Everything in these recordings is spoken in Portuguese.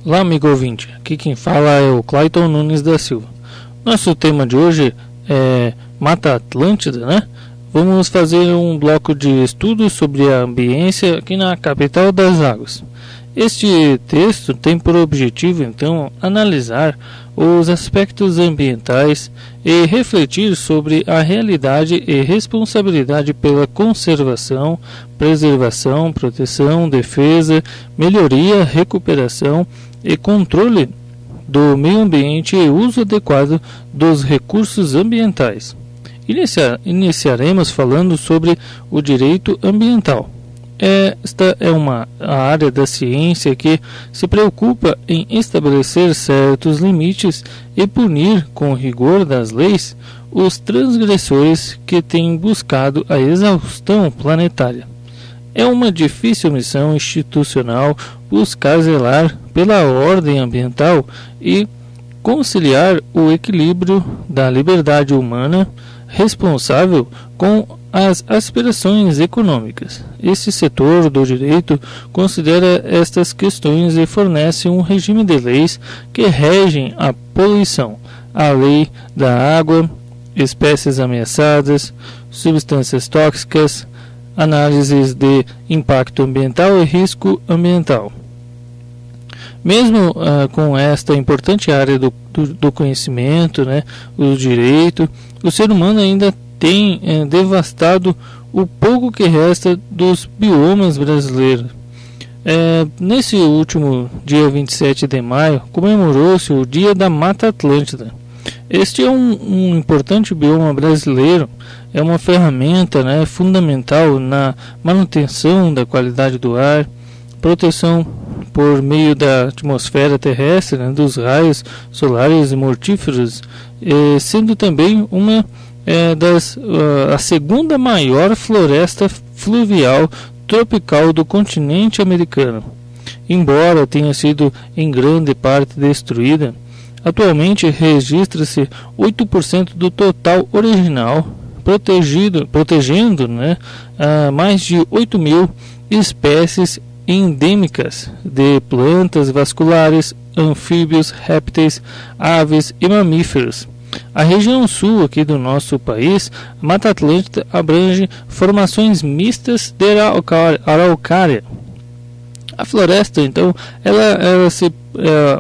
Olá, amigo ouvinte, aqui quem fala é o Clayton Nunes da Silva. Nosso tema de hoje é Mata Atlântida, né? Vamos fazer um bloco de estudos sobre a ambiência aqui na capital das águas. Este texto tem por objetivo, então, analisar os aspectos ambientais e refletir sobre a realidade e responsabilidade pela conservação, preservação, proteção, defesa, melhoria, recuperação e controle do meio ambiente e uso adequado dos recursos ambientais. Iniciaremos falando sobre o direito ambiental. Esta é a área da ciência que se preocupa em estabelecer certos limites e punir com rigor das leis os transgressores que têm buscado a exaustão planetária. É uma difícil missão institucional buscar zelar pela ordem ambiental e conciliar o equilíbrio da liberdade humana responsável com as aspirações econômicas. Esse setor do direito considera estas questões e fornece um regime de leis que regem a poluição, a lei da água, espécies ameaçadas, substâncias tóxicas, análises de impacto ambiental e risco ambiental. Mesmo com esta importante área do conhecimento, né, o direito, o ser humano ainda tem devastado o pouco que resta dos biomas brasileiros. Nesse último dia 27 de maio, comemorou-se o Dia da Mata Atlântida. Este é um importante bioma brasileiro, é uma ferramenta, né, fundamental na manutenção da qualidade do ar, proteção por meio da atmosfera terrestre, né, dos raios solares e mortíferos, sendo também uma a segunda maior floresta fluvial tropical do continente americano. Embora tenha sido em grande parte destruída, atualmente registra-se 8% do total original, protegendo, né, mais de 8 mil espécies endêmicas de plantas vasculares, anfíbios, répteis, aves e mamíferos. A região sul aqui do nosso país, a Mata Atlântica abrange formações mistas de araucária. A floresta, então, ela é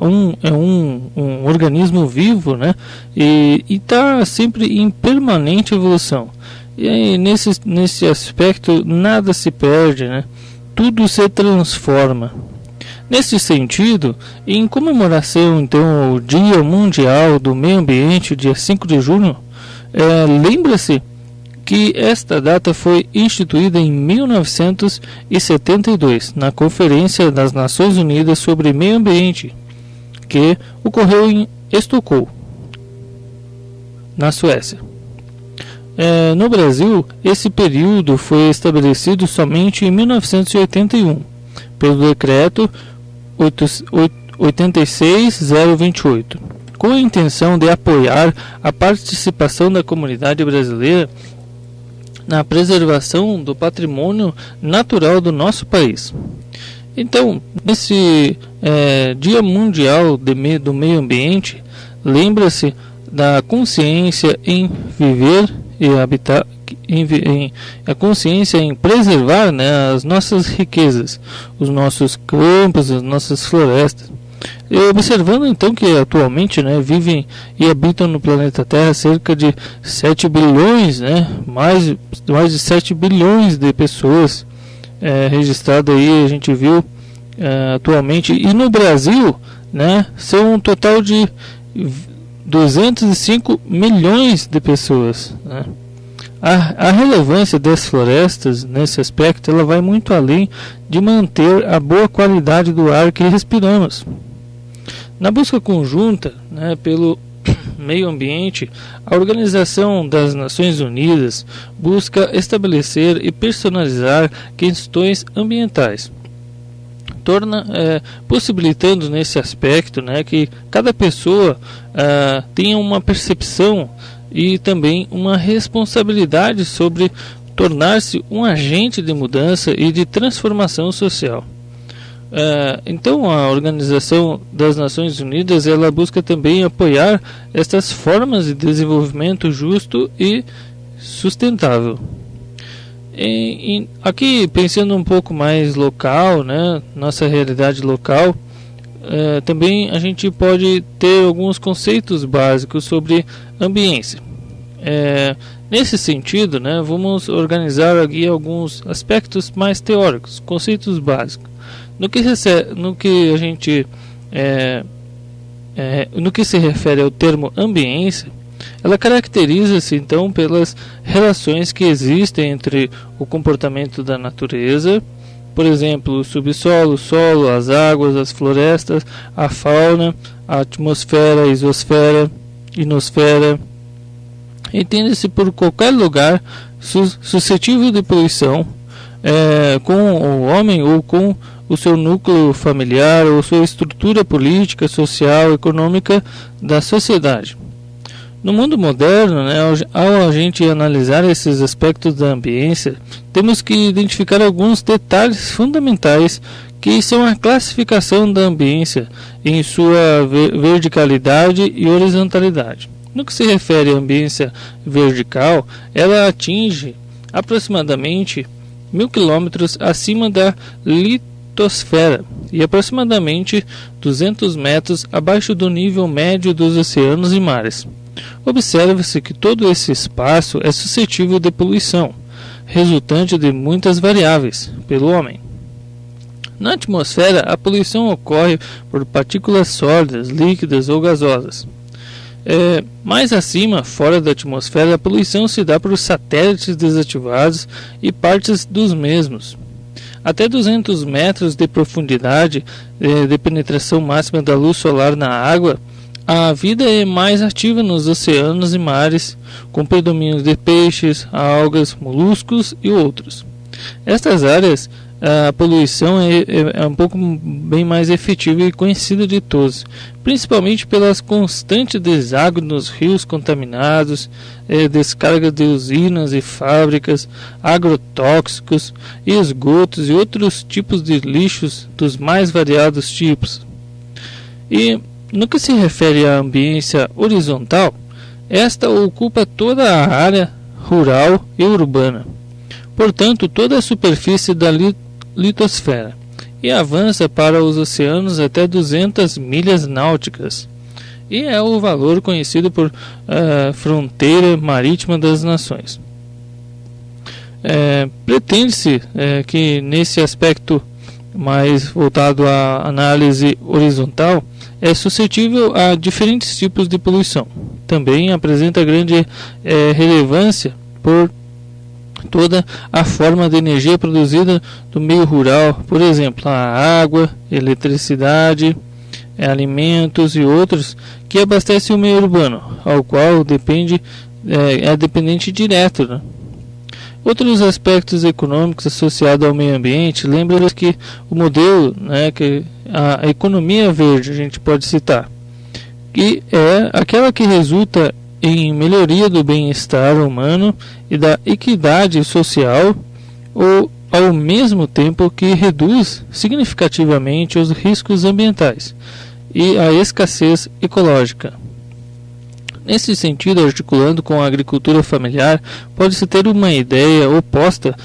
um organismo vivo, né? E está sempre em permanente evolução. E aí, nesse aspecto, nada se perde, né? Tudo se transforma. Nesse sentido, em comemoração então ao Dia Mundial do Meio Ambiente, dia 5 de junho, lembra-se que esta data foi instituída em 1972, na Conferência das Nações Unidas sobre Meio Ambiente, que ocorreu em Estocolmo, na Suécia. No Brasil, esse período foi estabelecido somente em 1981, pelo decreto 86.028, com a intenção de apoiar a participação da comunidade brasileira na preservação do patrimônio natural do nosso país. Então, nesse Dia Mundial do Meio Ambiente, lembra-se da consciência em viver e habitar, a consciência em preservar, né, as nossas riquezas, os nossos campos, as nossas florestas. E observando então que atualmente, né, vivem e habitam no planeta Terra cerca de 7 bilhões, né, mais de 7 bilhões de pessoas registradas aí, a gente viu atualmente, e no Brasil, né, são um total de 205 milhões de pessoas, né. A relevância das florestas nesse aspecto ela vai muito além de manter a boa qualidade do ar que respiramos. Na busca conjunta, né, pelo meio ambiente, a Organização das Nações Unidas busca estabelecer e personalizar questões ambientais, possibilitando nesse aspecto, né, que cada pessoa tenha uma percepção e também uma responsabilidade sobre tornar-se um agente de mudança e de transformação social. Então a Organização das Nações Unidas ela busca também apoiar estas formas de desenvolvimento justo e sustentável. Aqui pensando um pouco mais local, né, nossa realidade local, também a gente pode ter alguns conceitos básicos sobre ambiência. Nesse sentido, né, vamos organizar aqui alguns aspectos mais teóricos, conceitos básicos. No que se refere ao termo ambiência, ela caracteriza-se então pelas relações que existem entre o comportamento da natureza, por exemplo, o subsolo, o solo, as águas, as florestas, a fauna, a atmosfera, a isosfera, inosfera. Entende-se por qualquer lugar suscetível de poluição, com o homem ou com o seu núcleo familiar ou sua estrutura política, social, econômica da sociedade. No mundo moderno, né, ao a gente analisar esses aspectos da ambiência, temos que identificar alguns detalhes fundamentais que são a classificação da ambiência em sua verticalidade e horizontalidade. No que se refere à ambiência vertical, ela atinge aproximadamente 1000 km acima da litosfera e aproximadamente 200 metros abaixo do nível médio dos oceanos e mares. Observa-se que todo esse espaço é suscetível de poluição, resultante de muitas variáveis, pelo homem. Na atmosfera, a poluição ocorre por partículas sólidas, líquidas ou gasosas. Mais acima, fora da atmosfera, a poluição se dá por satélites desativados e partes dos mesmos. Até 200 metros de profundidade de penetração máxima da luz solar na água, a vida é mais ativa nos oceanos e mares, com predomínio de peixes, algas, moluscos e outros. Estas áreas, a poluição é um pouco bem mais efetiva e conhecida de todos, principalmente pelas constantes deságuas nos rios contaminados, descarga de usinas e fábricas, agrotóxicos, esgotos e outros tipos de lixos dos mais variados tipos. E no que se refere à ambiência horizontal, esta ocupa toda a área rural e urbana, portanto toda a superfície da litosfera, e avança para os oceanos até 200 milhas náuticas, e é o valor conhecido por fronteira marítima das nações. Pretende-se que nesse aspecto mais voltado à análise horizontal, é suscetível a diferentes tipos de poluição. Também apresenta grande relevância por toda a forma de energia produzida no meio rural, por exemplo, a água, eletricidade, alimentos e outros que abastecem o meio urbano, ao qual é dependente direto, né? Outros aspectos econômicos associados ao meio ambiente, lembra que o modelo, né, que a economia verde a gente pode citar, que é aquela que resulta em melhoria do bem-estar humano e da equidade social, ou ao mesmo tempo que reduz significativamente os riscos ambientais e a escassez ecológica. Nesse sentido, articulando com a agricultura familiar, pode-se ter uma ideia oposta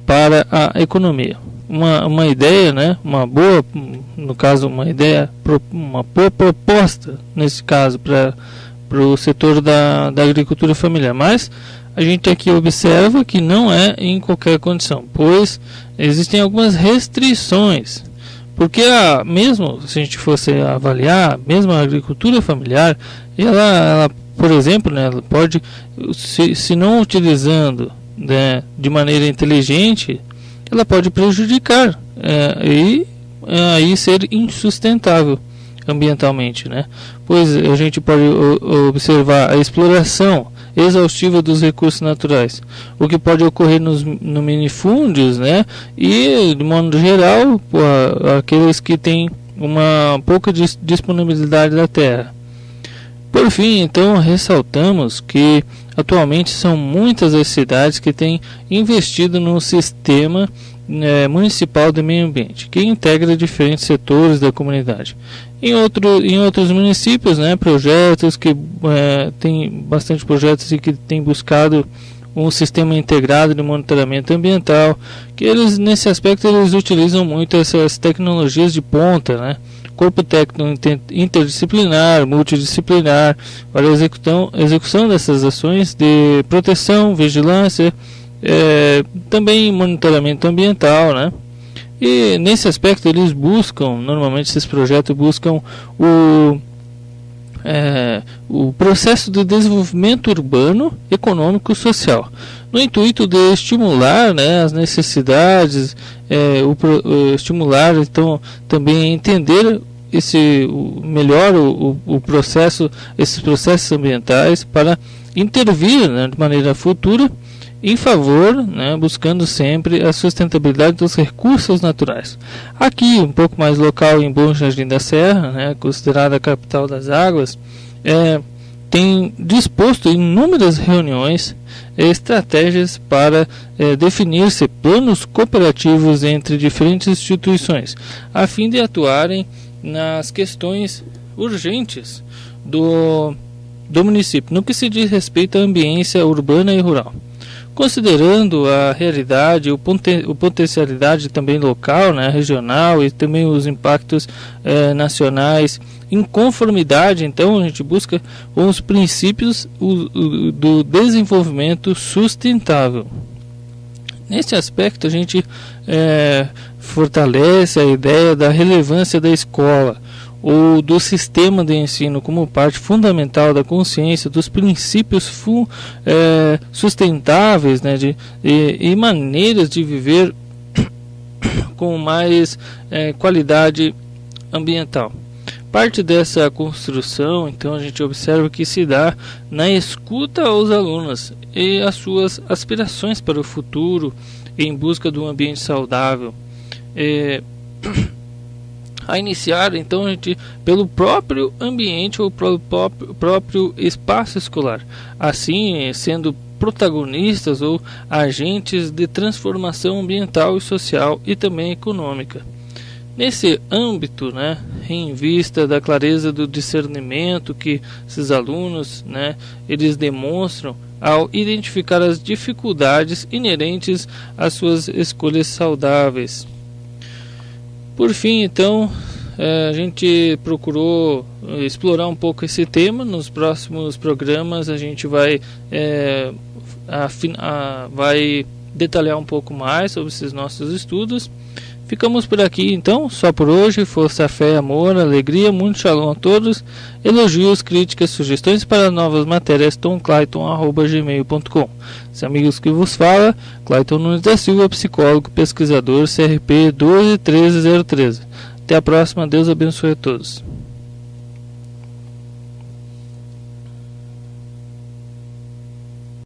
para a economia. Uma ideia, né, uma boa proposta, nesse caso, para o setor da agricultura familiar. Mas a gente aqui observa que não é em qualquer condição, pois existem algumas restrições. Porque mesmo se a gente fosse avaliar, mesmo a agricultura familiar, ela por exemplo, né, ela pode, se não utilizando, né, de maneira inteligente, ela pode prejudicar e aí ser insustentável ambientalmente, né? Pois a gente pode observar a exploração exaustiva dos recursos naturais, o que pode ocorrer no minifúndios, né? E de modo geral, aqueles que têm uma pouca disponibilidade da terra. Por fim, então, ressaltamos que atualmente são muitas as cidades que têm investido no sistema municipal de meio ambiente, que integra diferentes setores da comunidade. Em outros municípios, né, projetos que tem bastante projetos e que tem buscado um sistema integrado de monitoramento ambiental, que eles nesse aspecto eles utilizam muito essas tecnologias de ponta, né? Corpo técnico interdisciplinar, multidisciplinar, para a execução dessas ações de proteção, vigilância, também monitoramento ambiental, né? E nesse aspecto eles buscam, normalmente esses projetos buscam o processo de desenvolvimento urbano, econômico e social, no intuito de estimular, né, as necessidades, estimular então também entender melhor esses processos ambientais para intervir, né, de maneira futura em favor, né, buscando sempre a sustentabilidade dos recursos naturais. Aqui, um pouco mais local, em Bom Jardim da Serra, né, considerada a capital das águas, tem disposto inúmeras reuniões e estratégias para definir-se planos cooperativos entre diferentes instituições, a fim de atuarem nas questões urgentes do município, no que se diz respeito à ambiência urbana e rural. Considerando a realidade, o potencialidade também local, né, regional e também os impactos nacionais, em conformidade, então a gente busca os princípios do desenvolvimento sustentável. Nesse aspecto a gente fortalece a ideia da relevância da escola ou do sistema de ensino como parte fundamental da consciência dos princípios sustentáveis, né, e maneiras de viver com mais qualidade ambiental. Parte dessa construção, então, a gente observa que se dá na escuta aos alunos e as suas aspirações para o futuro em busca de um ambiente saudável. A iniciar, então, a gente, pelo próprio ambiente ou pelo próprio espaço escolar, assim sendo protagonistas ou agentes de transformação ambiental e social e também econômica. Nesse âmbito, né, em vista da clareza do discernimento que esses alunos, né, eles demonstram ao identificar as dificuldades inerentes às suas escolhas saudáveis. Por fim, então, a gente procurou explorar um pouco esse tema. Nos próximos programas a gente vai detalhar um pouco mais sobre esses nossos estudos. Ficamos por aqui, então, só por hoje. Força, fé, amor, alegria, muito shalom a todos. Elogios, críticas, sugestões para novas matérias, tomclayton@gmail.com. Os amigos que vos fala, Clayton Nunes da Silva, psicólogo, pesquisador, CRP 121303. Até a próxima, Deus abençoe a todos.